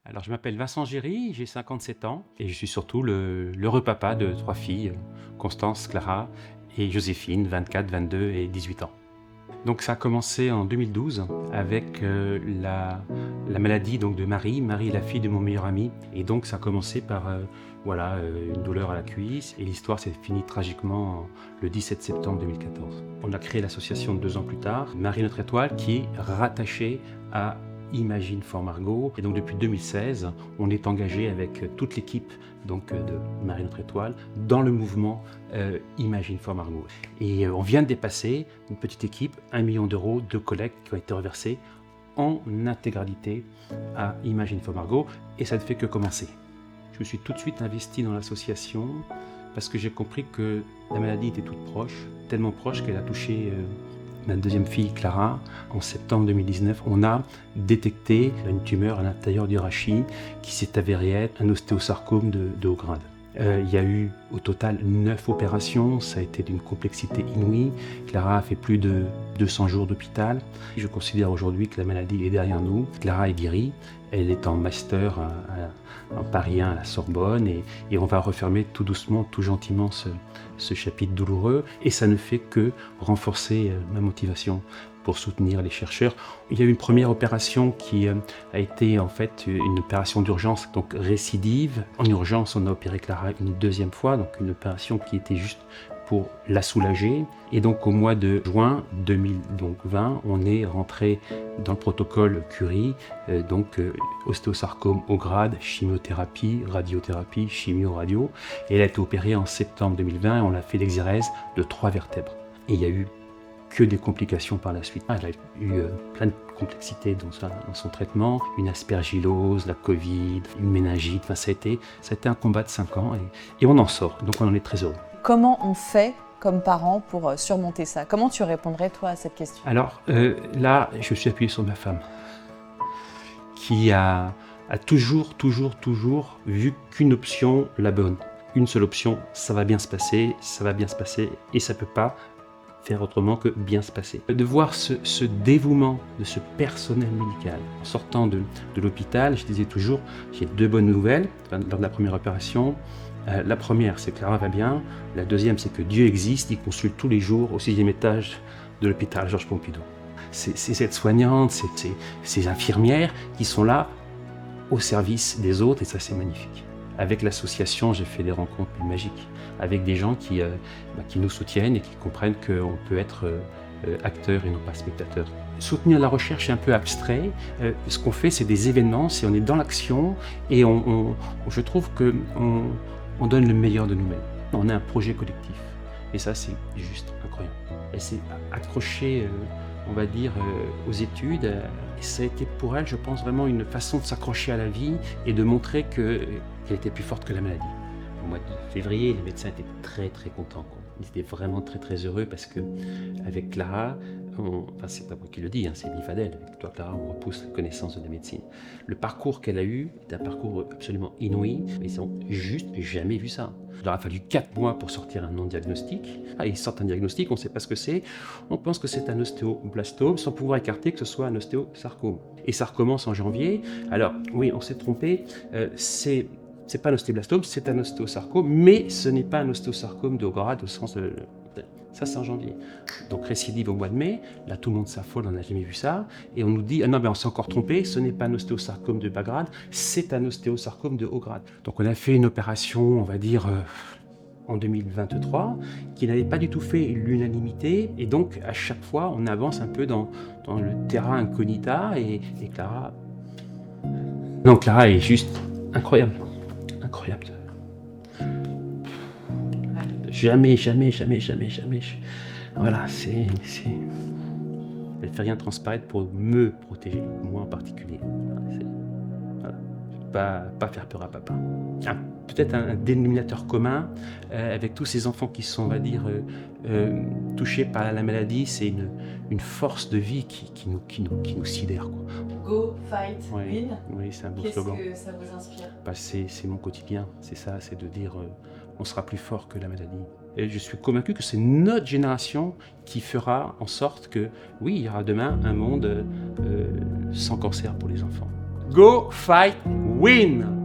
Alors, je m'appelle Vincent Géry, j'ai 57 ans et je suis surtout l'heureux papa de 3 filles, Constance, Clara et Joséphine, 24, 22 et 18 ans. Donc ça a commencé en 2012 avec la maladie donc, de Marie. Marie est la fille de mon meilleur ami. Et donc ça a commencé par une douleur à la cuisse. Et l'histoire s'est finie tragiquement le 17 septembre 2014. On a créé l'association 2 ans plus tard, Marie Notre Étoile, qui est rattachée à Imagine for Margot. Et donc depuis 2016, on est engagé avec toute l'équipe donc, de Marie Notre Étoile dans le mouvement Imagine for Margot. Et on vient de dépasser une petite équipe, 1 million d'euros de collectes qui ont été reversés en intégralité à Imagine for Margot. Et ça ne fait que commencer. Je me suis tout de suite investi dans l'association parce que j'ai compris que la maladie était toute proche, tellement proche qu'elle a touché ma deuxième fille, Clara. En septembre 2019, on a détecté une tumeur à l'intérieur du rachis qui s'est avérée être un ostéosarcome de haut grade. Il y a eu au total 9 opérations, ça a été d'une complexité inouïe. Clara a fait plus de 200 jours d'hôpital. Je considère aujourd'hui que la maladie est derrière nous. Clara est guérie, elle est en master en Paris 1 à la Sorbonne et on va refermer tout doucement, tout gentiment ce chapitre douloureux. Et ça ne fait que renforcer ma motivation pour soutenir les chercheurs. Il y a eu une première opération qui a été en fait une opération d'urgence, donc récidive. En urgence, on a opéré Clara une deuxième fois, donc une opération qui était juste pour la soulager. Et donc au mois de juin 2020, on est rentré dans le protocole Curie, ostéosarcome haut grade, chimiothérapie, radiothérapie, chimio-radio. Et elle a été opérée en septembre 2020 et on a fait l'exérèse de 3 vertèbres. Et il y a eu que des complications par la suite. Elle a eu plein de complexités dans son traitement, une aspergillose, la Covid, une méningite, enfin, ça a été un combat de 5 ans et on en sort, donc on en est très heureux. Comment on fait comme parent pour surmonter ça? Comment tu répondrais toi à cette question? Alors là, je suis appuyé sur ma femme, qui a toujours vu qu'une option, la bonne. Une seule option, ça va bien se passer et ça peut pas faire autrement que bien se passer. De voir ce dévouement de ce personnel médical. En sortant de l'hôpital, je disais toujours, j'ai 2 bonnes nouvelles lors de la première opération. La première, c'est que Clara va bien. La deuxième, c'est que Dieu existe, il consulte tous les jours au 6e étage de l'hôpital Georges Pompidou. Ces aides-soignantes, ces infirmières qui sont là au service des autres, et ça c'est magnifique. Avec l'association, j'ai fait des rencontres magiques, avec des gens qui nous soutiennent et qui comprennent qu'on peut être acteur et non pas spectateur. Soutenir la recherche est un peu abstrait. Ce qu'on fait, c'est des événements, on est dans l'action et je trouve qu'on donne le meilleur de nous-mêmes. On est un projet collectif et ça, c'est juste incroyable. Elle s'est accrochée, on va dire, aux études. Et ça a été pour elle, je pense, vraiment une façon de s'accrocher à la vie et de montrer qu'elle était plus forte que la maladie. Au mois de février, les médecins étaient très contents, quoi. Ils étaient vraiment très heureux parce que avec Clara, c'est pas moi qui le dis, c'est Bifadel. Avec toi, Clara, on repousse la connaissance de la médecine. Le parcours qu'elle a eu est un parcours absolument inouï. Ils n'ont juste jamais vu ça. Il leur a fallu 4 mois pour sortir un non-diagnostic. Ils sortent un diagnostic, on ne sait pas ce que c'est. On pense que c'est un ostéoblastome sans pouvoir écarter que ce soit un ostéosarcome. Et ça recommence en janvier. Alors, oui, on s'est trompé. C'est pas un ostéoblastome, c'est un ostéosarcome, mais ce n'est pas un ostéosarcome de haut grade au sens de... Ça, c'est en janvier. Donc récidive au mois de mai, là tout le monde s'affole, on n'a jamais vu ça, et on nous dit, ah non, mais on s'est encore trompé, ce n'est pas un ostéosarcome de bas grade, c'est un ostéosarcome de haut grade. Donc on a fait une opération, on va dire, en 2023, qui n'avait pas du tout fait l'unanimité, et donc à chaque fois, on avance un peu dans le terrain incognita, et Clara... Non, Clara est juste incroyable. Incroyable. Jamais. Voilà, elle fait rien transparaître pour me protéger, moi en particulier. Voilà. Pas faire peur à papa. Peut-être un dénominateur commun avec tous ces enfants qui sont, on va dire, touchés par la maladie, c'est une force de vie qui nous sidère, quoi. Go, fight, win. Oui, c'est un beau slogan. Qu'est-ce que ça vous inspire? C'est mon quotidien, c'est ça, c'est de dire on sera plus fort que la maladie. Et je suis convaincu que c'est notre génération qui fera en sorte que, oui, il y aura demain un monde sans cancer pour les enfants. Go, fight, win.